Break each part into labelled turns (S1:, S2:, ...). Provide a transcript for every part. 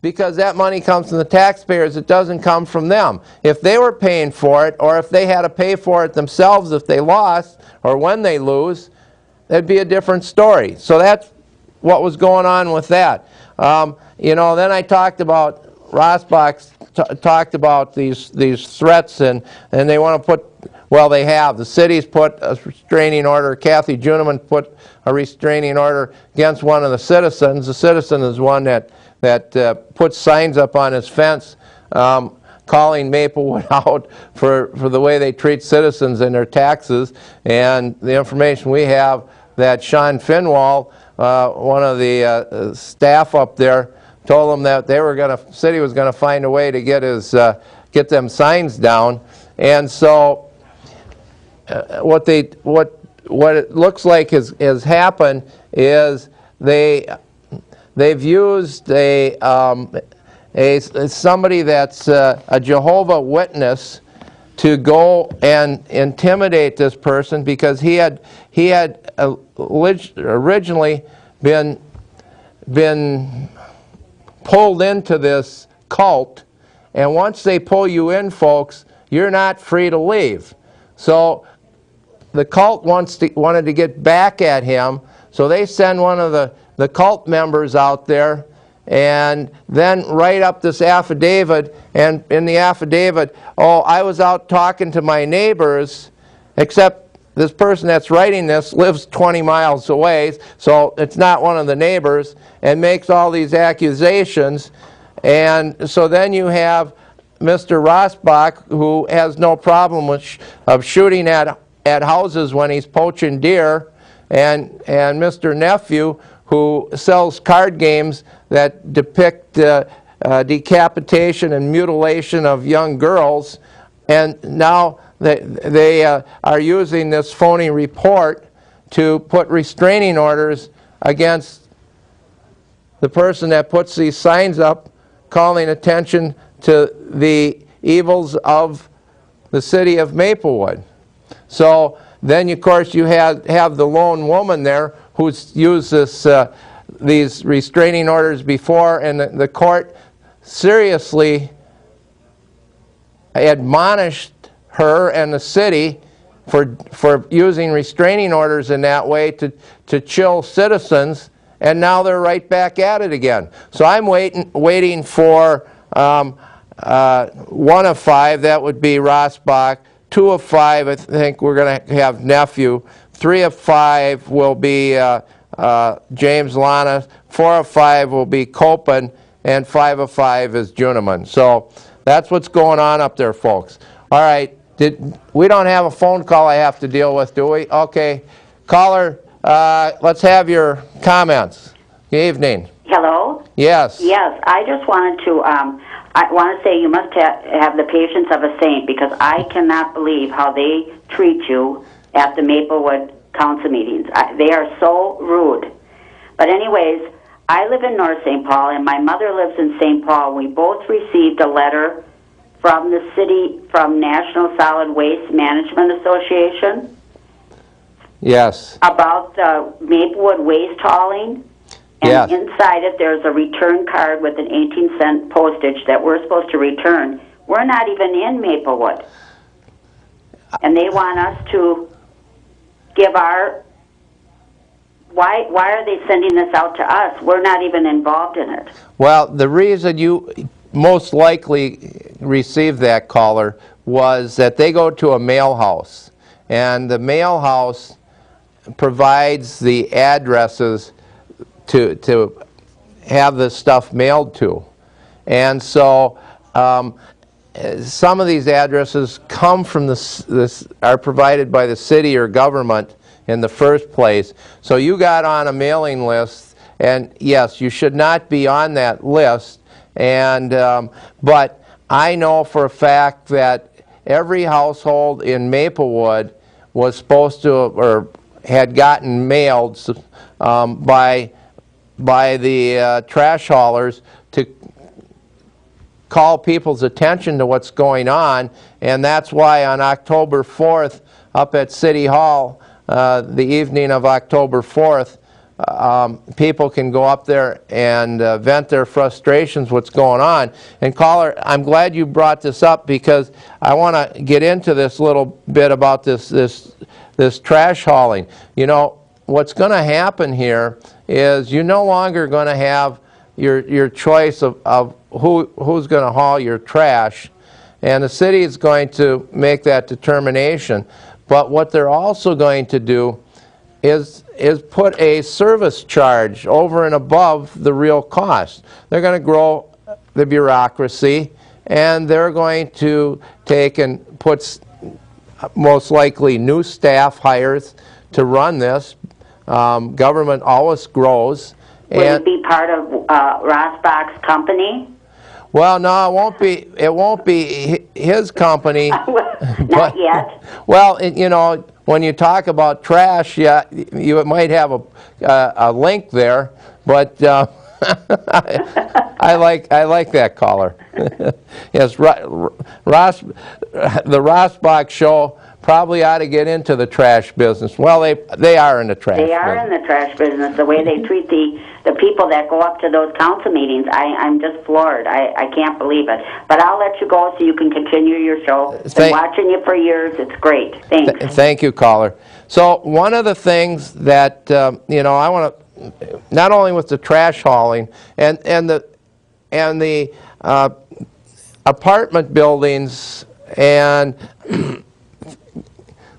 S1: because that money comes from the taxpayers. It doesn't come from them. If they were paying for it, or if they had to pay for it themselves if they lost, or when they lose, that'd be a different story. So that's what was going on with that. You know, then I talked about, Rosbach talked about these threats, and they want to put, well, they have. The city's put a restraining order. Kathy Juniman put a restraining order against one of the citizens. The citizen is one that puts signs up on his fence calling Maplewood out for the way they treat citizens and their taxes. And the information we have that Sean Finwall, one of the staff up there, told them that they were city was going to find a way to get them signs down. And so what it looks like has happened is they've used somebody that's a Jehovah's Witness to go and intimidate this person, because he had originally been pulled into this cult, and once they pull you in, folks, you're not free to leave. So the cult wanted to get back at him, so they send one of the cult members out there and then write up this affidavit, and in the affidavit, oh, I was out talking to my neighbors, except this person that's writing this lives 20 miles away, so it's not one of the neighbors, and makes all these accusations. And so then you have Mr. Rosbach, who has no problem of shooting at houses when he's poaching deer, and Mr. Nephew, who sells card games that depict decapitation and mutilation of young girls. And now they are using this phony report to put restraining orders against the person that puts these signs up, calling attention to the evils of the city of Maplewood. So then, of course, you have the lone woman there who's used these restraining orders before, and the court seriously admonished her and the city for using restraining orders in that way to chill citizens, and now they're right back at it again. So I'm waiting for 1 of 5, that would be Rosbach. 2 of 5, I think we're going to have Nephew. 3 of 5 will be James Lana. 4 of 5 will be Copen, and 5 of 5 is Juniman. So that's what's going on up there, folks. All right, we don't have a phone call I have to deal with, do we? Okay, caller, let's have your comments. Good evening.
S2: Hello?
S1: Yes.
S2: Yes, I just wanted to, I want to say you must have the patience of a saint, because I cannot believe how they treat you at the Maplewood council meetings. They are so rude. But anyways, I live in North St. Paul, and my mother lives in St. Paul. We both received a letter from the city, from National Solid Waste Management Association.
S1: Yes.
S2: About the Maplewood waste hauling. And
S1: yes.
S2: Inside it, there's a return card with an 18-cent postage that we're supposed to return. We're not even in Maplewood. And they want us to give our... Why are they sending this out to us? We're not even involved in it.
S1: Well, the reason you most likely received that, caller, was that they go to a mail house. And the mail house provides the addresses to have this stuff mailed to. And so some of these addresses come from are provided by the city or government in the first place. So you got on a mailing list, and yes, you should not be on that list. And but I know for a fact that every household in Maplewood was supposed to, or had gotten mailed by the trash haulers to call people's attention to what's going on. And that's why on October 4th up at City Hall, the evening of October 4th, people can go up there and vent their frustrations, what's going on. And caller, I'm glad you brought this up because I want to get into this little bit about this trash hauling. You know, what's going to happen here is you're no longer going to have your choice of who's going to haul your trash, and the city is going to make that determination. But what they're also going to do is put a service charge over and above the real cost. They're going to grow the bureaucracy, and they're going to take and put most likely new staff hires to run this. Government always grows.
S2: Will it be part of Rosbach's company?
S1: Well, no, it won't be his company.
S2: Not yet.
S1: Well, you know, when you talk about trash, yeah, you might have a link there, but I like that caller. Yes, the Rosbach show probably ought to get into the trash business. Well, they are in the trash business.
S2: They are in the trash business. The way they treat the people that go up to those council meetings, I'm just floored. I can't believe it. But I'll let you go so you can continue your show. Been watching you for years. It's great. Thanks.
S1: Thank you, caller. So one of the things that you know, I want to, not only with the trash hauling and the apartment buildings and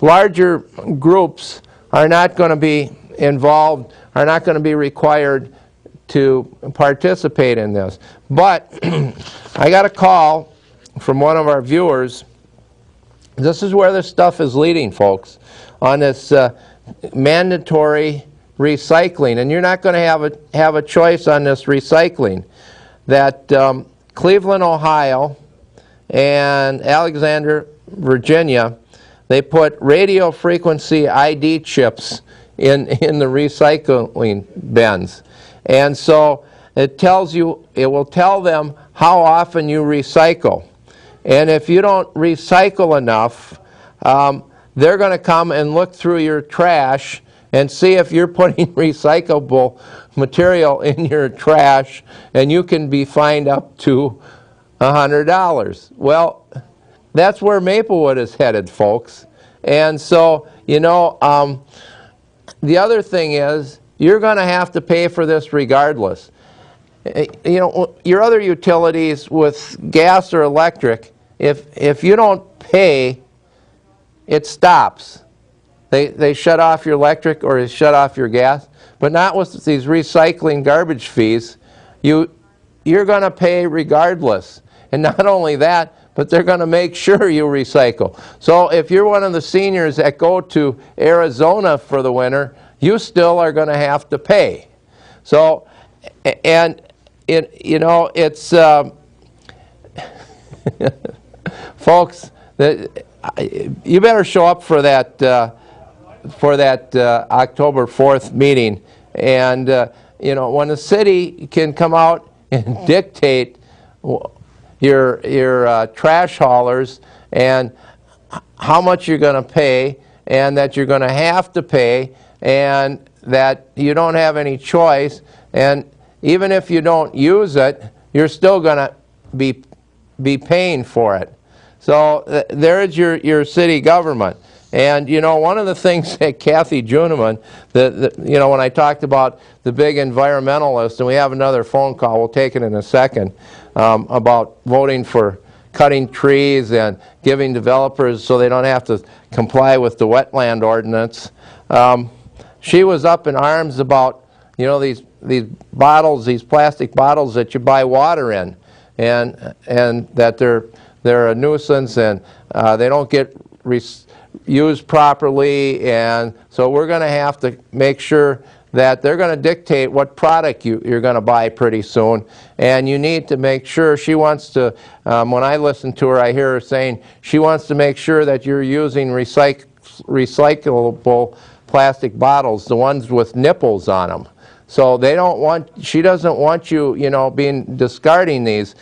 S1: larger groups are not going to be involved, are not going to be required to participate in this. But I got a call from one of our viewers. This is where this stuff is leading, folks, on this mandatory recycling. And you're not going to have a choice on this recycling. That Cleveland, Ohio, and Alexander, Virginia, they put radio frequency ID chips in the recycling bins. And so it will tell them how often you recycle. And if you don't recycle enough, they're going to come and look through your trash and see if you're putting recyclable material in your trash, and you can be fined up to $100. Well, that's where Maplewood is headed, folks. And so, you know, the other thing is, you're going to have to pay for this regardless. You know, your other utilities with gas or electric, if you don't pay, it stops. They shut off your electric or they shut off your gas. But not with these recycling garbage fees. You're going to pay regardless. And not only that, but they're going to make sure you recycle. So if you're one of the seniors that go to Arizona for the winter, you still are going to have to pay. So, and you know, it's folks, you better show up for that October 4th meeting. And you know, when the city can come out and dictate your trash haulers and how much you're going to pay, and that you're going to have to pay, and that you don't have any choice, and even if you don't use it, you're still going to be paying for it. So there's your city government. And you know, one of the things that Kathy Juneman, you know, when I talked about the big environmentalist, and we have another phone call, we'll take it in a second, about voting for cutting trees and giving developers so they don't have to comply with the wetland ordinance. She was up in arms about, you know, these bottles, these plastic bottles that you buy water in, and that they're a nuisance, and they don't get used properly, and so we're going to have to make sure that they're going to dictate what product you're going to buy pretty soon, and you need to make sure. She wants to, when I listen to her, I hear her saying she wants to make sure that you're using recyclable plastic bottles, the ones with nipples on them. So they don't want, she doesn't want you, you know, discarding these.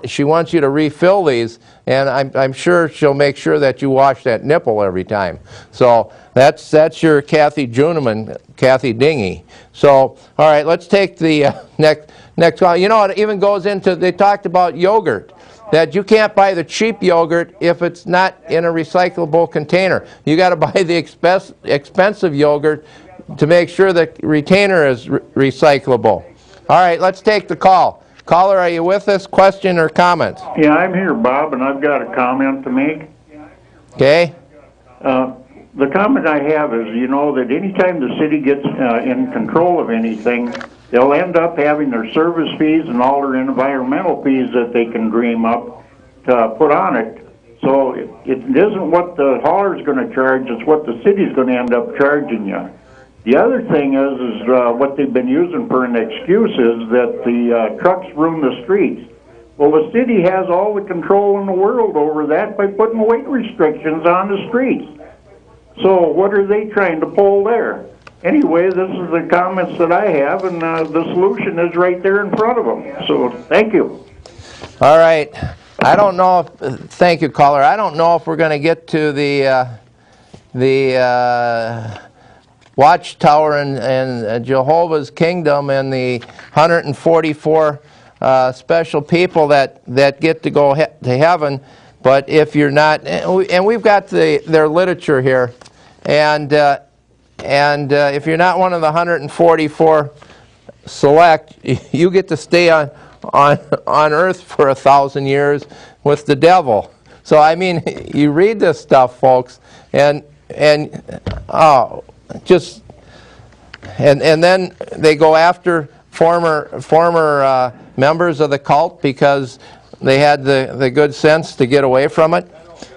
S1: She wants you to refill these, and I'm sure she'll make sure that you wash that nipple every time. So that's your Kathy Juneman, Kathy Dingy. So, all right, let's take the next call. You know, it even goes into, they talked about yogurt, that you can't buy the cheap yogurt if it's not in a recyclable container. You got to buy the expensive yogurt to make sure the retainer is recyclable. All right, let's take the call. Caller, are you with us? Question or comment?
S3: Yeah, I'm here, Bob, and I've got a comment to make.
S1: Okay.
S3: The comment I have is, you know, that anytime the city gets in control of anything, they'll end up having their service fees and all their environmental fees that they can dream up to put on it. So it isn't what the hauler's going to charge, it's what the city's going to end up charging you. The other thing is what they've been using for an excuse is that the trucks ruin the streets. Well, the city has all the control in the world over that by putting weight restrictions on the streets. So what are they trying to pull there? Anyway, this is the comments that I have, and the solution is right there in front of them. So thank you.
S1: All right. I don't know if, thank you, caller. I don't know if we're going to get to the Watchtower and Jehovah's Kingdom and the 144 special people that get to go to heaven. But if you're not, and we've got their literature here, and if you're not one of the 144 select, you get to stay on earth for 1,000 years with the devil. So I mean, you read this stuff, folks, and oh. And then they go after former members of the cult because they had the good sense to get away from it.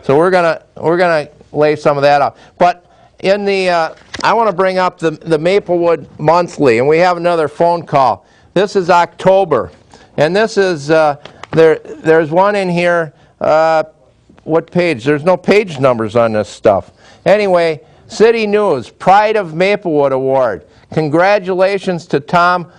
S1: So we're gonna lay some of that out. But in the I want to bring up the Maplewood Monthly, and we have another phone call. This is October, and this is there's one in here. What page? There's no page numbers on this stuff. Anyway. City News, Pride of Maplewood Award. Congratulations to Tom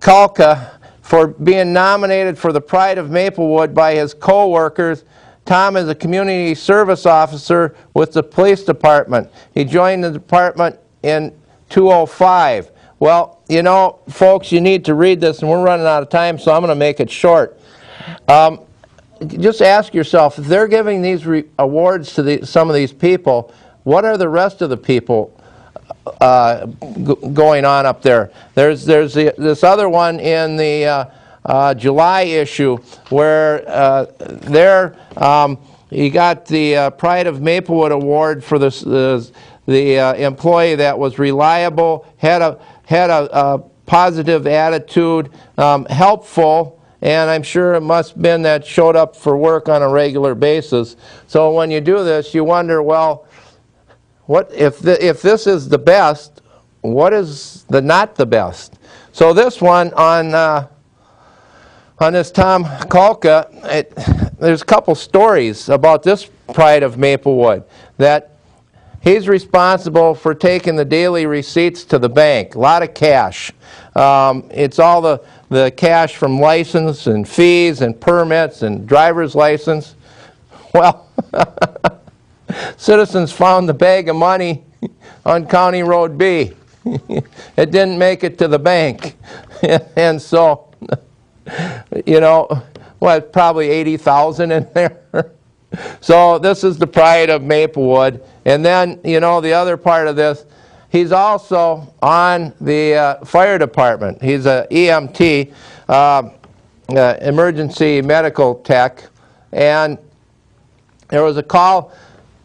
S1: Kalka for being nominated for the Pride of Maplewood by his co-workers. Tom is a community service officer with the police department. He joined the department in 2005. Well, you know, folks, you need to read this, and we're running out of time, so I'm going to make it short. Just ask yourself, if they're giving these awards to some of these people, what are the rest of the people going on up there? There's this other one in the July issue where he got the Pride of Maplewood Award for the employee that was reliable, had a positive attitude, helpful. And I'm sure it must have been that showed up for work on a regular basis. So when you do this, you wonder, well, what if this is the best, what is the not the best? So this one on this Tom Kalka, there's a couple stories about this Pride of Maplewood, that he's responsible for taking the daily receipts to the bank, a lot of cash. It's all the cash from license and fees and permits and driver's license. Well, citizens found the bag of money on County Road B. It didn't make it to the bank. And so, you know, what, probably 80,000 in there. So this is the Pride of Maplewood. And then, you know, the other part of this, he's also on the fire department. He's an EMT, emergency medical tech. And there was a call,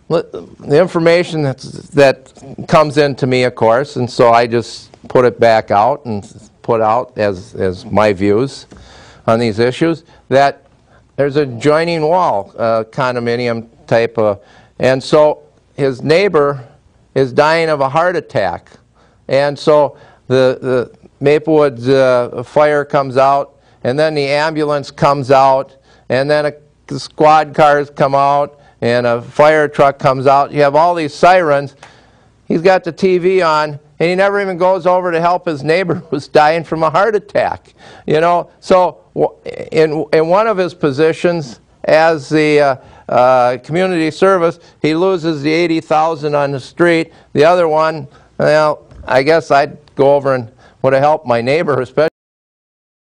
S1: the information that comes into me, of course, and so I just put it back out and put out as my views on these issues, that there's a joining wall, condominium type of, and so his neighbor is dying of a heart attack. And so the Maplewood fire comes out, and then the ambulance comes out, and then the squad cars come out, and a fire truck comes out. You have all these sirens. He's got the TV on, and he never even goes over to help his neighbor who's dying from a heart attack. You know, so in one of his positions as the community service, he loses the $80,000 on the street. The other one, well, I guess I'd go over and would have helped my neighbor, especially